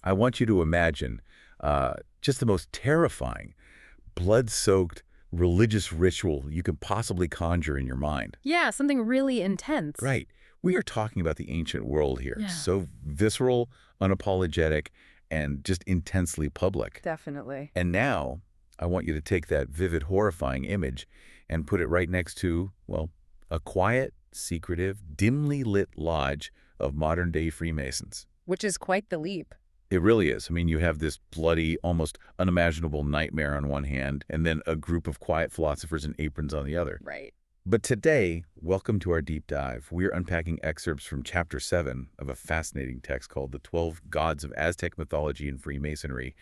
I want you to imagine just the most terrifying, blood-soaked religious ritual you can possibly conjure in your mind. Yeah, something really intense. Right. We are talking about the ancient world here. Yeah. So visceral, unapologetic, and just intensely public. Definitely. And now, I want you to take that vivid, horrifying image and put it right next to, well, a quiet, secretive, dimly lit lodge of modern-day Freemasons. Which is quite the leap. It really is. I mean, you have this bloody, almost unimaginable nightmare on one hand, and then a group of quiet philosophers in aprons on the other. Right. But today, welcome to our deep dive. We're unpacking excerpts from Chapter 7 of a fascinating text called The 12 Gods of Aztec Mythology and Freemasonry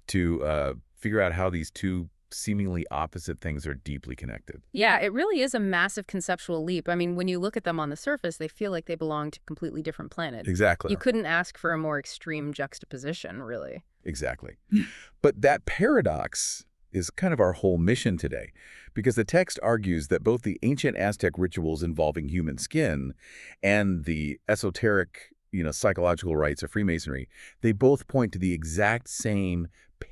to figure out how these two seemingly opposite things are deeply connected. Yeah, it really is a massive conceptual leap. I mean, when you look at them on the surface, they feel like they belong to completely different planets. Exactly. You couldn't ask for a more extreme juxtaposition, really. Exactly. But that paradox is kind of our whole mission today, because the text argues that both the ancient Aztec rituals involving human skin and the esoteric, psychological rites of Freemasonry, they both point to the exact same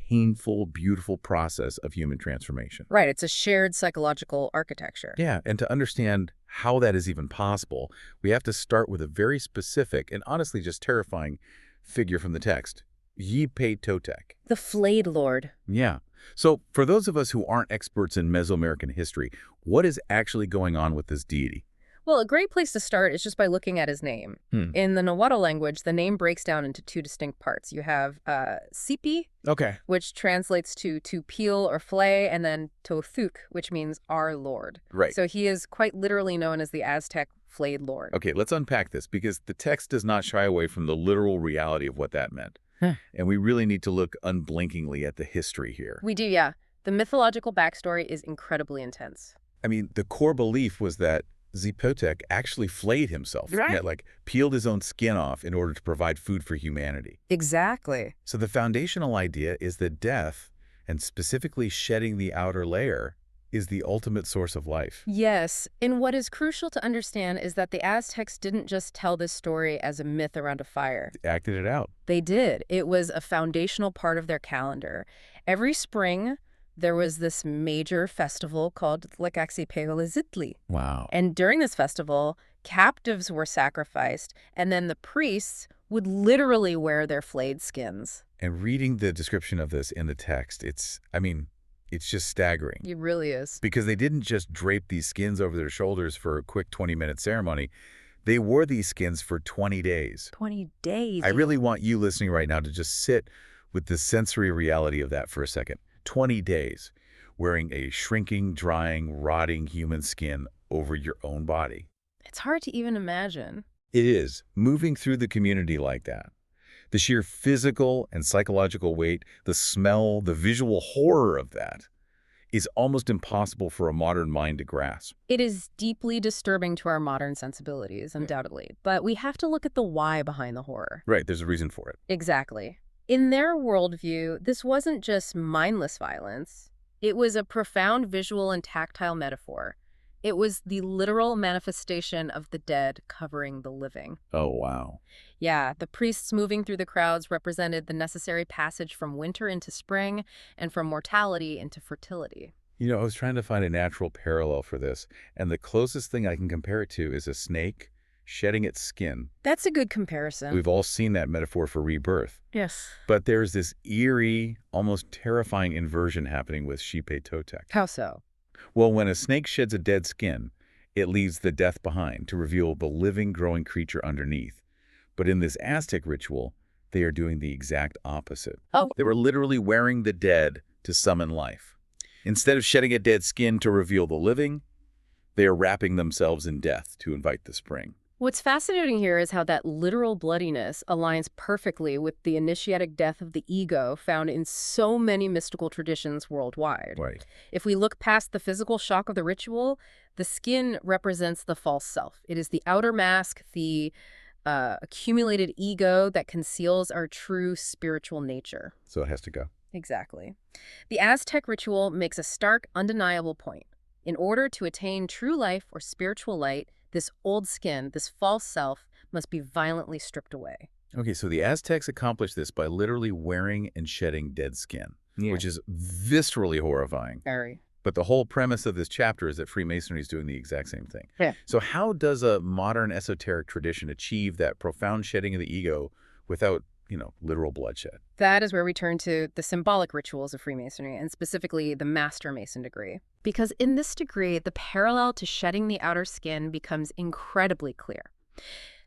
painful, beautiful process of human transformation. Right, it's a shared psychological architecture. Yeah, and to understand how that is even possible, we have to start with a very specific and honestly just terrifying figure from the text, Xipe Totec. The Flayed Lord. Yeah. So for those of us who aren't experts in Mesoamerican history, what is actually going on with this deity? Well, a great place to start is just by looking at his name. In the Nahuatl language, the name breaks down into two distinct parts. You have Xipe, which translates to peel or flay, and then Totec, which means our Lord. Right. So he is quite literally known as the Aztec Flayed Lord. Okay, let's unpack this, because the text does not shy away from the literal reality of what that meant. And we really need to look unblinkingly at the history here. We do, yeah. The mythological backstory is incredibly intense. I mean, the core belief was that Xipe Totec actually flayed himself. Right. Yeah, like peeled his own skin off in order to provide food for humanity. Exactly. So the foundational idea is that death, and specifically shedding the outer layer, is the ultimate source of life. Yes, and what is crucial to understand is that the Aztecs didn't just tell this story as a myth around a fire. They acted it out. They did. It was a foundational part of their calendar. Every spring, there was this major festival called Tlakaxipeyolizitli. Wow. And during this festival, captives were sacrificed, and then the priests would literally wear their flayed skins. And reading the description of this in the text, it's just staggering. It really is. Because they didn't just drape these skins over their shoulders for a quick 20-minute ceremony. They wore these skins for 20 days. 20 days. I really want you listening right now to just sit with the sensory reality of that for a second. 20 days wearing a shrinking, drying, rotting human skin over your own body. It's hard to even imagine. It is. Moving through the community like that. The sheer physical and psychological weight, the smell, the visual horror of that is almost impossible for a modern mind to grasp. It is deeply disturbing to our modern sensibilities, undoubtedly. But we have to look at the why behind the horror. Right, there's a reason for it. Exactly. In their worldview, this wasn't just mindless violence. It was a profound visual and tactile metaphor. It was the literal manifestation of the dead covering the living. Oh, wow. Yeah, the priests moving through the crowds represented the necessary passage from winter into spring and from mortality into fertility. I was trying to find a natural parallel for this, and the closest thing I can compare it to is a snake shedding its skin. That's a good comparison. We've all seen that metaphor for rebirth. Yes. But there's this eerie, almost terrifying inversion happening with Xipe Totec. How so? Well, when a snake sheds a dead skin, it leaves the death behind to reveal the living, growing creature underneath. But in this Aztec ritual, they are doing the exact opposite. Oh. They were literally wearing the dead to summon life. Instead of shedding a dead skin to reveal the living, they are wrapping themselves in death to invite the spring. What's fascinating here is how that literal bloodiness aligns perfectly with the initiatic death of the ego found in so many mystical traditions worldwide. Right. If we look past the physical shock of the ritual, the skin represents the false self. It is the outer mask, the accumulated ego that conceals our true spiritual nature. So it has to go. Exactly. The Aztec ritual makes a stark, undeniable point. In order to attain true life or spiritual light, this old skin, this false self, must be violently stripped away. Okay, so the Aztecs accomplished this by literally wearing and shedding dead skin, which is viscerally horrifying. Very. But the whole premise of this chapter is that Freemasonry is doing the exact same thing. Yeah. So how does a modern esoteric tradition achieve that profound shedding of the ego without, literal bloodshed? That is where we turn to the symbolic rituals of Freemasonry, and specifically the Master Mason degree. Because in this degree, the parallel to shedding the outer skin becomes incredibly clear.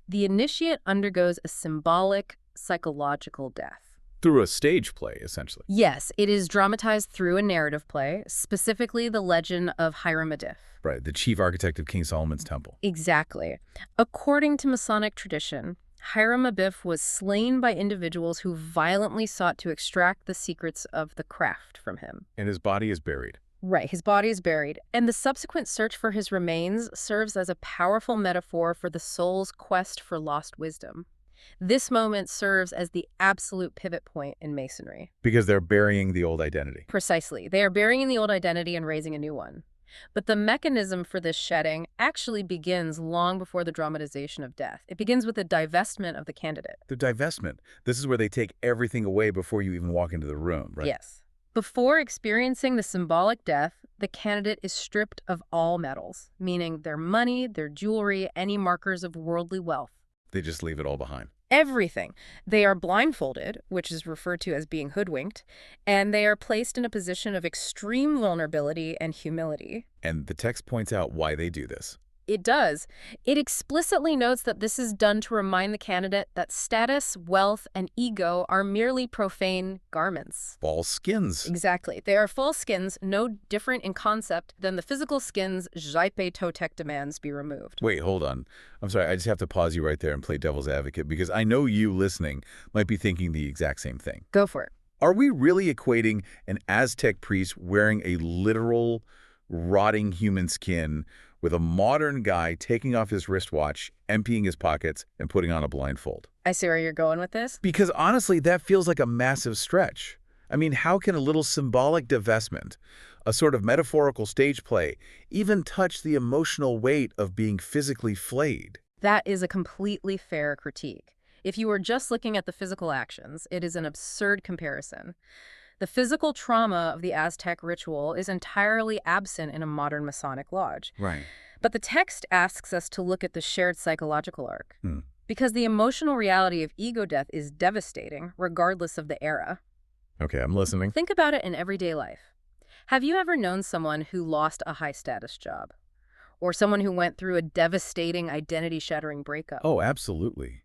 The initiate undergoes a symbolic, psychological death. Through a stage play, essentially. Yes, it is dramatized through a narrative play, specifically the legend of Hiram Adif. Right, the chief architect of King Solomon's temple. Exactly. According to Masonic tradition, Hiram Abiff was slain by individuals who violently sought to extract the secrets of the craft from him. And his body is buried. Right, his body is buried, and the subsequent search for his remains serves as a powerful metaphor for the soul's quest for lost wisdom. This moment serves as the absolute pivot point in Masonry. Because they're burying the old identity. Precisely. They are burying the old identity and raising a new one. But the mechanism for this shedding actually begins long before the dramatization of death. It begins with the divestment of the candidate. The divestment. This is where they take everything away before you even walk into the room, right? Yes. Before experiencing the symbolic death, the candidate is stripped of all metals, meaning their money, their jewelry, any markers of worldly wealth. They just leave it all behind. Everything. They are blindfolded, which is referred to as being hoodwinked, and they are placed in a position of extreme vulnerability and humility. And the text points out why they do this. It does. It explicitly notes that this is done to remind the candidate that status, wealth, and ego are merely profane garments. False skins. Exactly. They are false skins, no different in concept than the physical skins Xipe Totec demands be removed. Wait, hold on. I'm sorry, I just have to pause you right there and play devil's advocate because I know you listening might be thinking the exact same thing. Go for it. Are we really equating an Aztec priest wearing a literal, rotting human skin with a modern guy taking off his wristwatch, emptying his pockets, and putting on a blindfold? I see where you're going with this. Because honestly, that feels like a massive stretch. I mean, how can a little symbolic divestment, a sort of metaphorical stage play, even touch the emotional weight of being physically flayed? That is a completely fair critique. If you were just looking at the physical actions, it is an absurd comparison. The physical trauma of the Aztec ritual is entirely absent in a modern Masonic lodge. Right. But the text asks us to look at the shared psychological arc. Because the emotional reality of ego death is devastating, regardless of the era. Okay, I'm listening. Think about it in everyday life. Have you ever known someone who lost a high-status job? Or someone who went through a devastating, identity-shattering breakup? Oh, absolutely.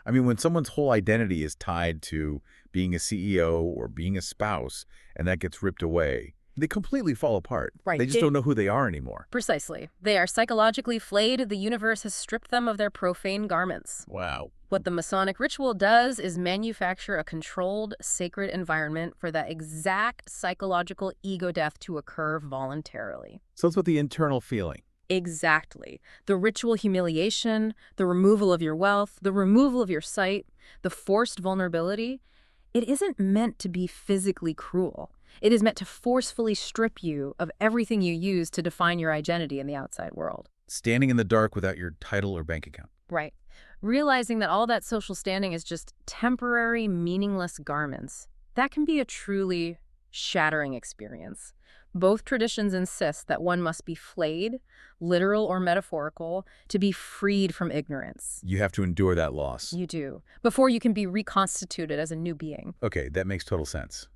I mean, when someone's whole identity is tied to being a CEO or being a spouse, and that gets ripped away, they completely fall apart. Right. They just don't know who they are anymore. Precisely. They are psychologically flayed. The universe has stripped them of their profane garments. Wow. What the Masonic ritual does is manufacture a controlled, sacred environment for that exact psychological ego death to occur voluntarily. So it's about the internal feeling. Exactly. The ritual humiliation, the removal of your wealth, the removal of your sight, the forced vulnerability, it isn't meant to be physically cruel. It is meant to forcefully strip you of everything you use to define your identity in the outside world. Standing in the dark without your title or bank account. Right. Realizing that all that social standing is just temporary, meaningless garments. That can be a truly shattering experience. Both traditions insist that one must be flayed, literal or metaphorical, to be freed from ignorance. You have to endure that loss. You do, before you can be reconstituted as a new being. Okay, that makes total sense.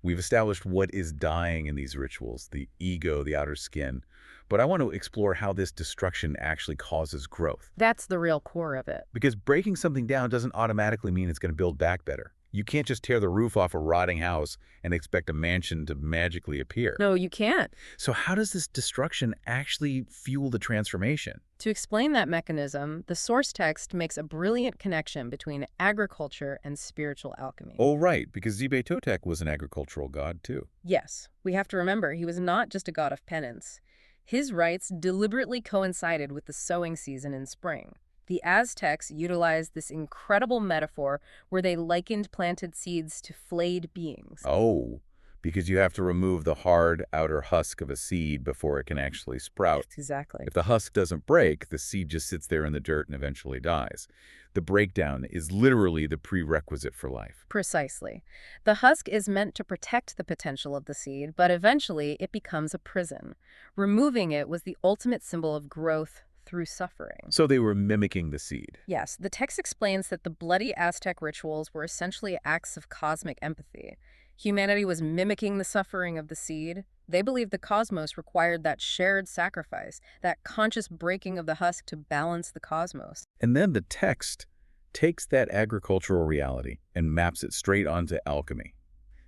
We've established what is dying in these rituals, the ego, the outer skin. But I want to explore how this destruction actually causes growth. That's the real core of it. Because breaking something down doesn't automatically mean it's going to build back better. You can't just tear the roof off a rotting house and expect a mansion to magically appear. No, you can't. So how does this destruction actually fuel the transformation? To explain that mechanism, the source text makes a brilliant connection between agriculture and spiritual alchemy. Oh, right, because Xipe Totec was an agricultural god, too. Yes, we have to remember he was not just a god of penance. His rites deliberately coincided with the sowing season in spring. The Aztecs utilized this incredible metaphor where they likened planted seeds to flayed beings. Oh, because you have to remove the hard outer husk of a seed before it can actually sprout. Exactly. If the husk doesn't break, the seed just sits there in the dirt and eventually dies. The breakdown is literally the prerequisite for life. Precisely. The husk is meant to protect the potential of the seed, but eventually it becomes a prison. Removing it was the ultimate symbol of growth through suffering. So they were mimicking the seed. Yes, the text explains that the bloody Aztec rituals were essentially acts of cosmic empathy. Humanity was mimicking the suffering of the seed. They believed the cosmos required that shared sacrifice, that conscious breaking of the husk to balance the cosmos. And then the text takes that agricultural reality and maps it straight onto alchemy,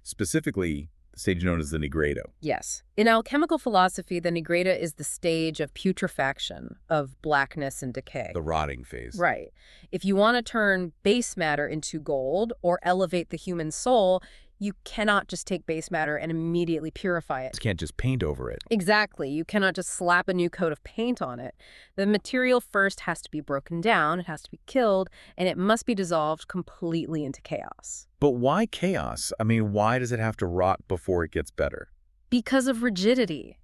specifically the stage known as the Nigredo. Yes. In alchemical philosophy, the Nigredo is the stage of putrefaction, of blackness and decay. The rotting phase. Right. If you want to turn base matter into gold or elevate the human soul, you cannot just take base matter and immediately purify it. You can't just paint over it. Exactly. You cannot just slap a new coat of paint on it. The material first has to be broken down, it has to be killed, and it must be dissolved completely into chaos. But why chaos? I mean, why does it have to rot before it gets better? Because of rigidity.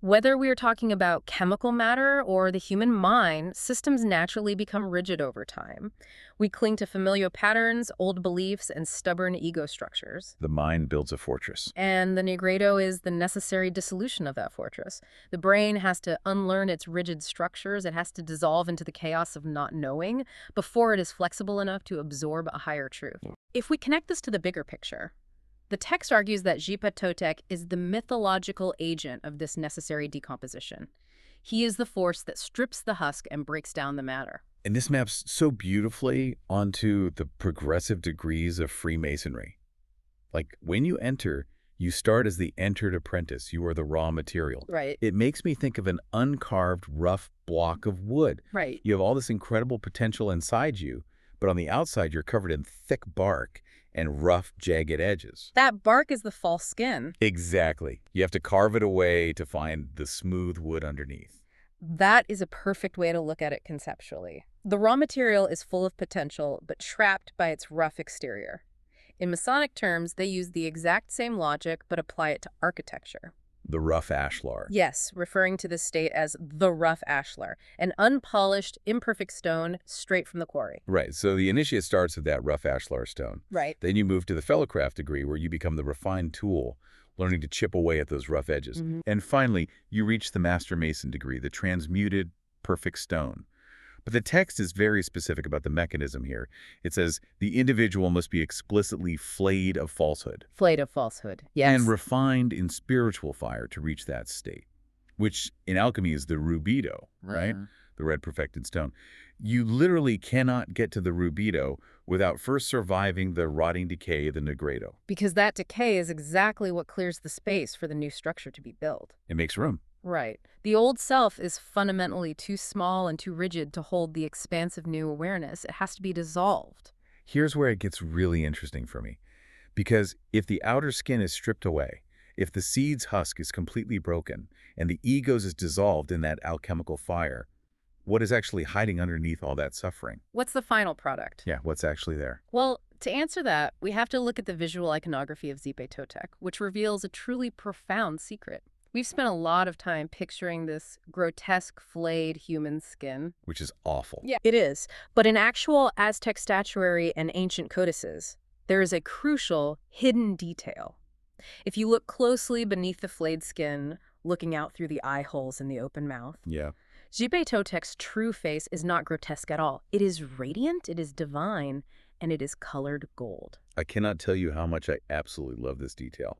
Whether we are talking about chemical matter or the human mind, systems naturally become rigid over time. We cling to familiar patterns, old beliefs, and stubborn ego structures. The mind builds a fortress. And the Nigredo is the necessary dissolution of that fortress. The brain has to unlearn its rigid structures. It has to dissolve into the chaos of not knowing before it is flexible enough to absorb a higher truth. If we connect this to the bigger picture, the text argues that Xipe Totec is the mythological agent of this necessary decomposition. He is the force that strips the husk and breaks down the matter. And this maps so beautifully onto the progressive degrees of Freemasonry. Like, when you enter, you start as the entered apprentice. You are the raw material. Right. It makes me think of an uncarved, rough block of wood. Right. You have all this incredible potential inside you, but on the outside, you're covered in thick bark and rough, jagged edges. That bark is the false skin. Exactly. You have to carve it away to find the smooth wood underneath. That is a perfect way to look at it conceptually. The raw material is full of potential, but trapped by its rough exterior. In Masonic terms, they use the exact same logic, but apply it to architecture. The rough ashlar. Yes, referring to this state as the rough ashlar, an unpolished, imperfect stone straight from the quarry. Right, so the initiate starts with that rough ashlar stone. Right. Then you move to the fellowcraft degree, where you become the refined tool, learning to chip away at those rough edges. And finally, you reach the master mason degree, the transmuted, perfect stone. But the text is very specific about the mechanism here. It says the individual must be explicitly flayed of falsehood. Flayed of falsehood, yes. And refined in spiritual fire to reach that state, which in alchemy is the rubido, right? The red perfected stone. You literally cannot get to the rubido without first surviving the rotting decay of the Nigredo. Because that decay is exactly what clears the space for the new structure to be built. It makes room. Right. The old self is fundamentally too small and too rigid to hold the expansive new awareness. It has to be dissolved. Here's where it gets really interesting for me. Because if the outer skin is stripped away, if the seed's husk is completely broken, and the egos is dissolved in that alchemical fire, what is actually hiding underneath all that suffering? What's the final product? Yeah, what's actually there? Well, to answer that, we have to look at the visual iconography of Xipe Totec, which reveals a truly profound secret. We've spent a lot of time picturing this grotesque, flayed human skin. Which is awful. Yeah, it is. But in actual Aztec statuary and ancient codices, there is a crucial hidden detail. If you look closely beneath the flayed skin, looking out through the eye holes in the open mouth, Xipe Totec's true face is not grotesque at all. It is radiant, it is divine, and it is colored gold. I cannot tell you how much I absolutely love this detail.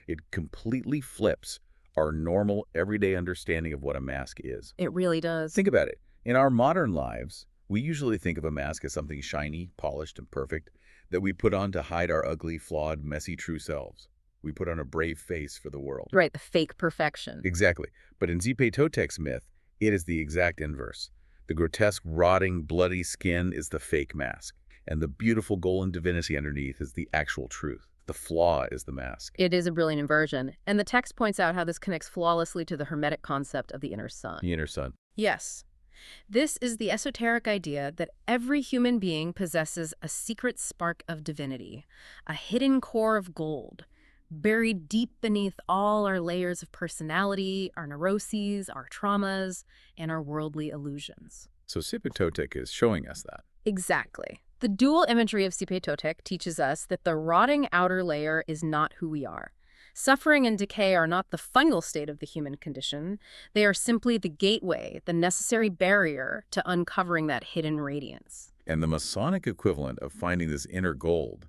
It completely flips our normal, everyday understanding of what a mask is. It really does. Think about it. In our modern lives, we usually think of a mask as something shiny, polished, and perfect that we put on to hide our ugly, flawed, messy true selves. We put on a brave face for the world. Right, the fake perfection. Exactly. But in Xipe Totec's myth, it is the exact inverse. The grotesque, rotting, bloody skin is the fake mask, and the beautiful golden divinity underneath is the actual truth. The flaw is the mask. It is a brilliant inversion, and the text points out how this connects flawlessly to the Hermetic concept of the inner sun. The inner sun. Yes. This is the esoteric idea that every human being possesses a secret spark of divinity, a hidden core of gold, buried deep beneath all our layers of personality, our neuroses, our traumas, and our worldly illusions. So Xipe Totec is showing us that. Exactly. The dual imagery of Xipe Totec teaches us that the rotting outer layer is not who we are. Suffering and decay are not the final state of the human condition. They are simply the gateway, the necessary barrier to uncovering that hidden radiance. And the Masonic equivalent of finding this inner gold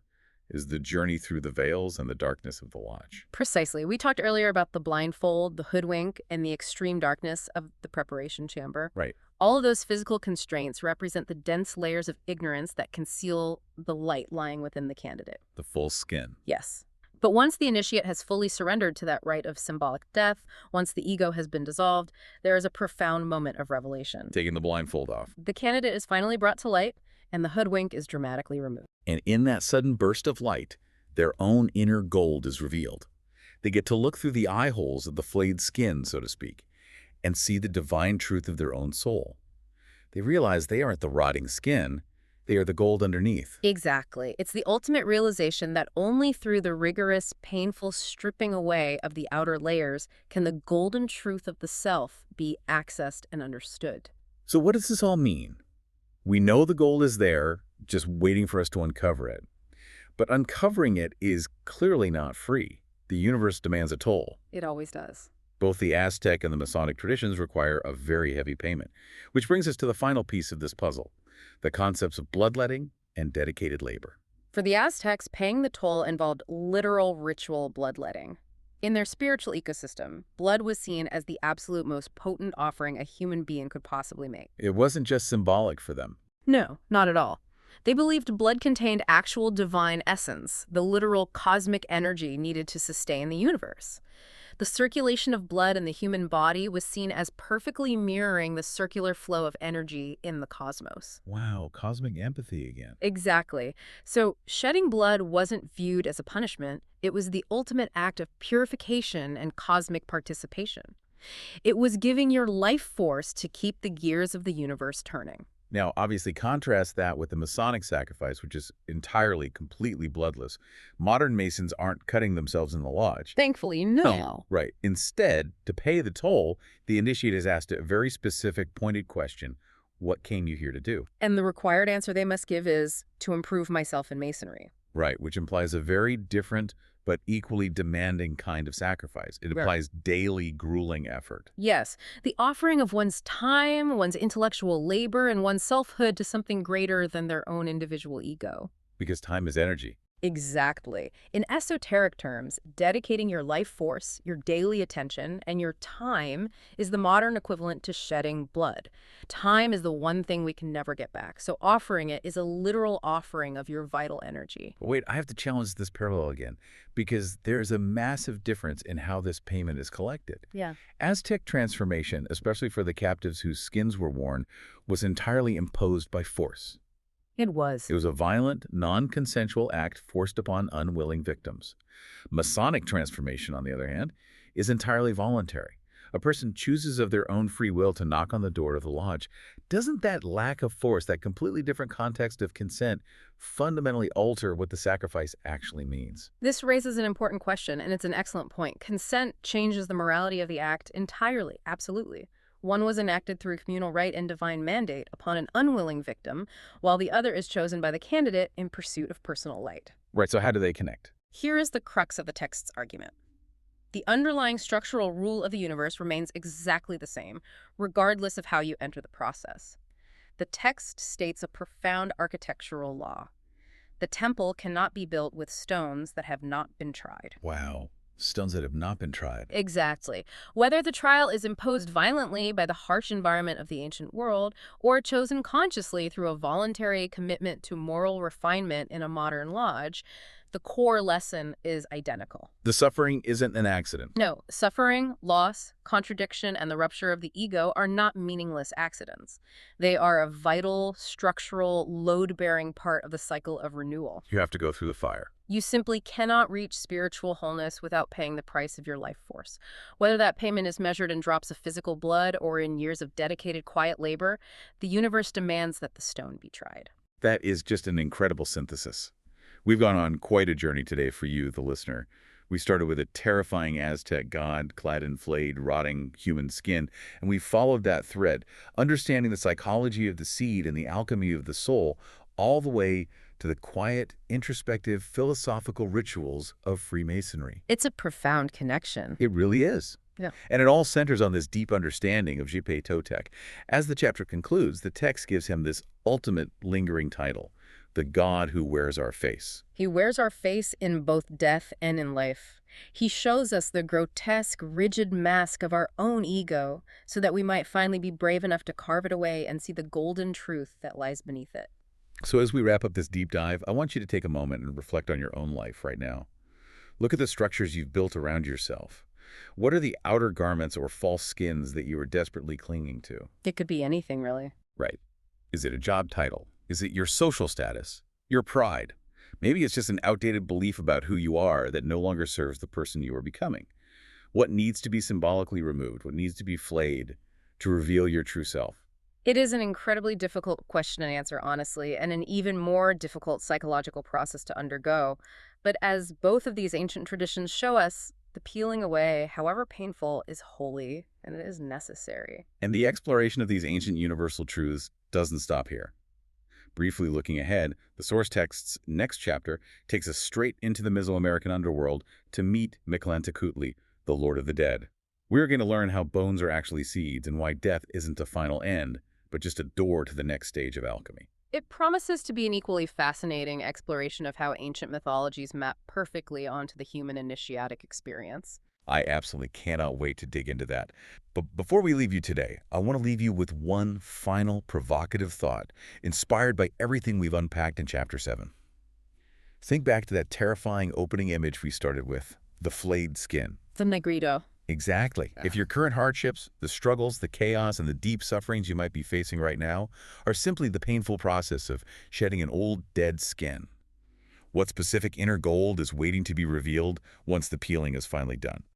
is the journey through the veils and the darkness of the lodge. Precisely. We talked earlier about the blindfold, the hoodwink, and the extreme darkness of the preparation chamber. Right. All of those physical constraints represent the dense layers of ignorance that conceal the light lying within the candidate. The full skin. Yes. But once the initiate has fully surrendered to that rite of symbolic death, once the ego has been dissolved, there is a profound moment of revelation. Taking the blindfold off. The candidate is finally brought to light, and the hoodwink is dramatically removed. And in that sudden burst of light, their own inner gold is revealed. They get to look through the eye holes of the flayed skin, so to speak, and see the divine truth of their own soul. They realize they aren't the rotting skin, they are the gold underneath. Exactly. It's the ultimate realization that only through the rigorous, painful stripping away of the outer layers can the golden truth of the self be accessed and understood. So what does this all mean? We know the gold is there, just waiting for us to uncover it. But uncovering it is clearly not free. The universe demands a toll. It always does. Both the Aztec and the Masonic traditions require a very heavy payment, which brings us to the final piece of this puzzle, the concepts of bloodletting and dedicated labor. For the Aztecs, paying the toll involved literal ritual bloodletting. In their spiritual ecosystem, blood was seen as the absolute most potent offering a human being could possibly make. It wasn't just symbolic for them. No, not at all. They believed blood contained actual divine essence, the literal cosmic energy needed to sustain the universe. The circulation of blood in the human body was seen as perfectly mirroring the circular flow of energy in the cosmos. Wow, cosmic empathy again. Exactly. So shedding blood wasn't viewed as a punishment. It was the ultimate act of purification and cosmic participation. It was giving your life force to keep the gears of the universe turning. Now, obviously, contrast that with the Masonic sacrifice, which is entirely, completely bloodless. Modern Masons aren't cutting themselves in the lodge. Thankfully, no. Right. Instead, to pay the toll, the initiate is asked a very specific, pointed question. What came you here to do? And the required answer they must give is, to improve myself in Masonry. Right, which implies a very different but equally demanding kind of sacrifice. It implies daily, grueling effort. Yes, the offering of one's time, one's intellectual labor, and one's selfhood to something greater than their own individual ego. Because time is energy. Exactly. In esoteric terms, dedicating your life force, your daily attention, and your time is the modern equivalent to shedding blood. Time is the one thing we can never get back, so offering it is a literal offering of your vital energy. But wait, I have to challenge this parallel again, because there's a massive difference in how this payment is collected. Yeah. Aztec transformation, especially for the captives whose skins were worn, was entirely imposed by force. It was. It was a violent, non-consensual act forced upon unwilling victims. Masonic transformation, on the other hand, is entirely voluntary. A person chooses of their own free will to knock on the door of the lodge. Doesn't that lack of force, that completely different context of consent, fundamentally alter what the sacrifice actually means? This raises an important question, and it's an excellent point. Consent changes the morality of the act entirely, absolutely. One was enacted through communal right and divine mandate upon an unwilling victim, while the other is chosen by the candidate in pursuit of personal light. Right, so how do they connect? Here is the crux of the text's argument. The underlying structural rule of the universe remains exactly the same, regardless of how you enter the process. The text states a profound architectural law. The temple cannot be built with stones that have not been tried. Wow. Stones that have not been tried. Exactly. Whether the trial is imposed violently by the harsh environment of the ancient world or chosen consciously through a voluntary commitment to moral refinement in a modern lodge, the core lesson is identical. The suffering isn't an accident. No, suffering, loss, contradiction, and the rupture of the ego are not meaningless accidents. They are a vital, structural, load-bearing part of the cycle of renewal. You have to go through the fire. You simply cannot reach spiritual wholeness without paying the price of your life force. Whether that payment is measured in drops of physical blood or in years of dedicated quiet labor, the universe demands that the stone be tried. That is just an incredible synthesis. We've gone on quite a journey today for you, the listener. We started with a terrifying Aztec god clad in flayed, rotting human skin, and we followed that thread, understanding the psychology of the seed and the alchemy of the soul, all the way to the quiet, introspective, philosophical rituals of Freemasonry. It's a profound connection. It really is. Yeah. And it all centers on this deep understanding of Xipe Totec. As the chapter concludes, the text gives him this ultimate lingering title, the God who wears our face. He wears our face in both death and in life. He shows us the grotesque, rigid mask of our own ego so that we might finally be brave enough to carve it away and see the golden truth that lies beneath it. So as we wrap up this deep dive, I want you to take a moment and reflect on your own life right now. Look at the structures you've built around yourself. What are the outer garments or false skins that you are desperately clinging to? It could be anything, really. Right. Is it a job title? Is it your social status? Your pride? Maybe it's just an outdated belief about who you are that no longer serves the person you are becoming. What needs to be symbolically removed? What needs to be flayed to reveal your true self? It is an incredibly difficult question to answer, honestly, and an even more difficult psychological process to undergo. But as both of these ancient traditions show us, the peeling away, however painful, is holy, and it is necessary. And the exploration of these ancient universal truths doesn't stop here. Briefly looking ahead, the source text's next chapter takes us straight into the Mesoamerican underworld to meet Mictlantecutli, the Lord of the Dead. We're going to learn how bones are actually seeds and why death isn't a final end, but just a door to the next stage of alchemy. It promises to be an equally fascinating exploration of how ancient mythologies map perfectly onto the human initiatic experience. I absolutely cannot wait to dig into that. But before we leave you today, I want to leave you with one final provocative thought, inspired by everything we've unpacked in Chapter 7. Think back to that terrifying opening image we started with, the flayed skin. The negrito. Exactly. If your current hardships, the struggles, the chaos, and the deep sufferings you might be facing right now are simply the painful process of shedding an old, dead skin, what specific inner gold is waiting to be revealed once the peeling is finally done?